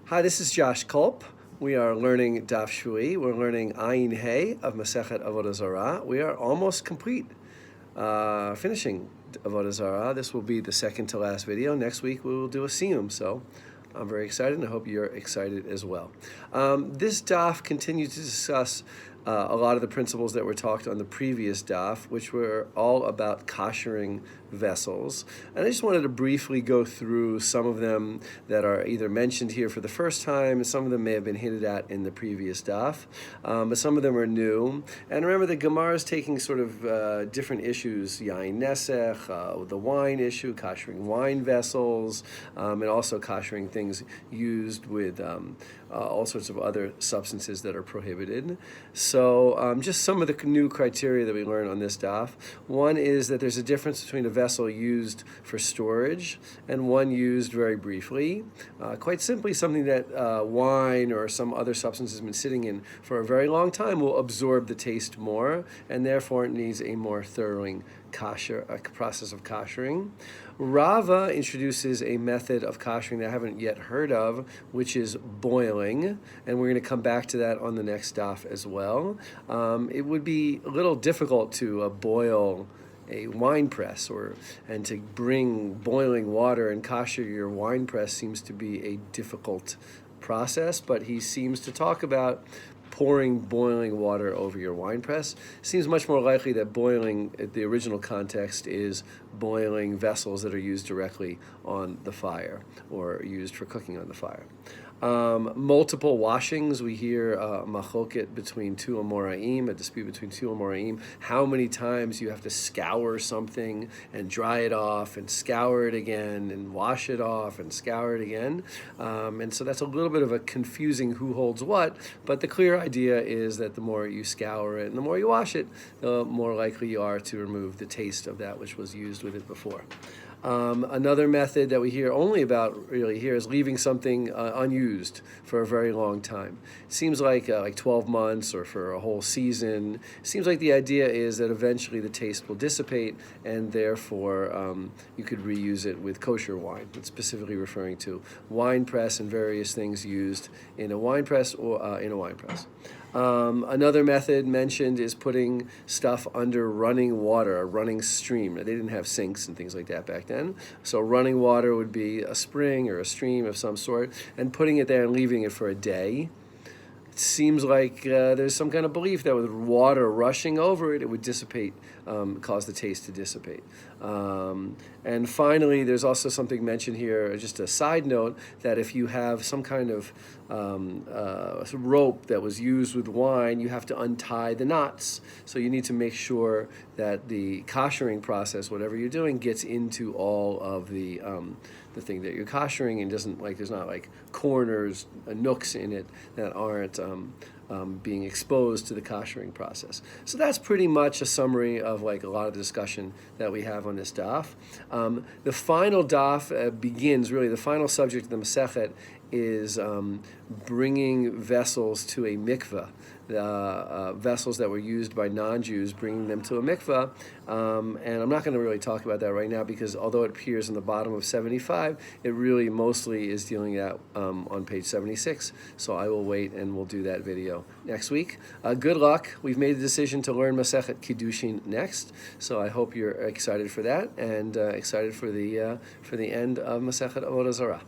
Hi, this is Josh Kulp. We are learning Daf Shevui. We're learning Ayin Hey of Masechet Avodah Zarah. We are almost complete, finishing Avodah Zarah. This will be the second to last video. Next week we will do a siyum. So I'm very excited, and I hope you're excited as well. This daf continues to discuss a lot of the principles that were talked on the previous daf, which were all about koshering vessels. And I just wanted to briefly go through some of them that are either mentioned here for the first time, and some of them may have been hinted at in the previous daf, but some of them are new. And remember, the Gemara is taking sort of different issues, Yain Nesech, the wine issue, koshering wine vessels, and also koshering things used with all sorts of other substances that are prohibited. So just some of the new criteria that we learn on this daf. One is that there's a difference between a vessel used for storage and one used very briefly. Quite simply, something that wine or some other substance has been sitting in for a very long time will absorb the taste more, and therefore it needs a more thorough process of koshering. Rava introduces a method of koshering that I haven't yet heard of, which is boiling, and we're going to come back to that on the next daf as well. It would be a little difficult to boil a wine press, and to bring boiling water and kosher your wine press seems to be a difficult process, but he seems to talk about pouring boiling water over your wine press. Seems much more likely that boiling, at the original context, is boiling vessels that are used directly on the fire or used for cooking on the fire. Multiple washings, we hear machoket between two amoraim, a dispute between two amoraim, how many times you have to scour something and dry it off and scour it again and wash it off and scour it again. And so that's a little bit of a confusing who holds what, but the clear idea is that the more you scour it and the more you wash it, the more likely you are to remove the taste of that which was used with it before. Another method that we hear only about really here is leaving something unused for a very long time. Seems like 12 months or for a whole season. Seems like the idea is that eventually the taste will dissipate, and therefore you could reuse it with kosher wine. It's specifically referring to wine press and various things used in a wine press or in a wine press. Another method mentioned is putting stuff under running water, a running stream. Now, they didn't have sinks and things like that back then, so running water would be a spring or a stream of some sort, and putting it there and leaving it for a day. It seems like there's some kind of belief that with water rushing over it, it would dissipate, cause the taste to dissipate. And finally, there's also something mentioned here, just a side note, that if you have some kind of rope that was used with wine, you have to untie the knots. So you need to make sure that the koshering process, whatever you're doing, gets into all of the thing that you're koshering, and doesn't there's not corners, nooks in it that aren't being exposed to the koshering process. So that's pretty much a summary of a lot of the discussion that we have on this daf. The final daf begins, really, the final subject of the Masechet is bringing vessels to a mikveh. Vessels that were used by non-Jews, bringing them to a mikveh. And I'm not going to really talk about that right now, because although it appears in the bottom of 75, it really mostly is dealing that on page 76. So I will wait, and we'll do that video next week. Good luck. We've made the decision to learn Masechet Kiddushin next, so I hope you're excited for that, and excited for the end of Masechet Avodah Zarah.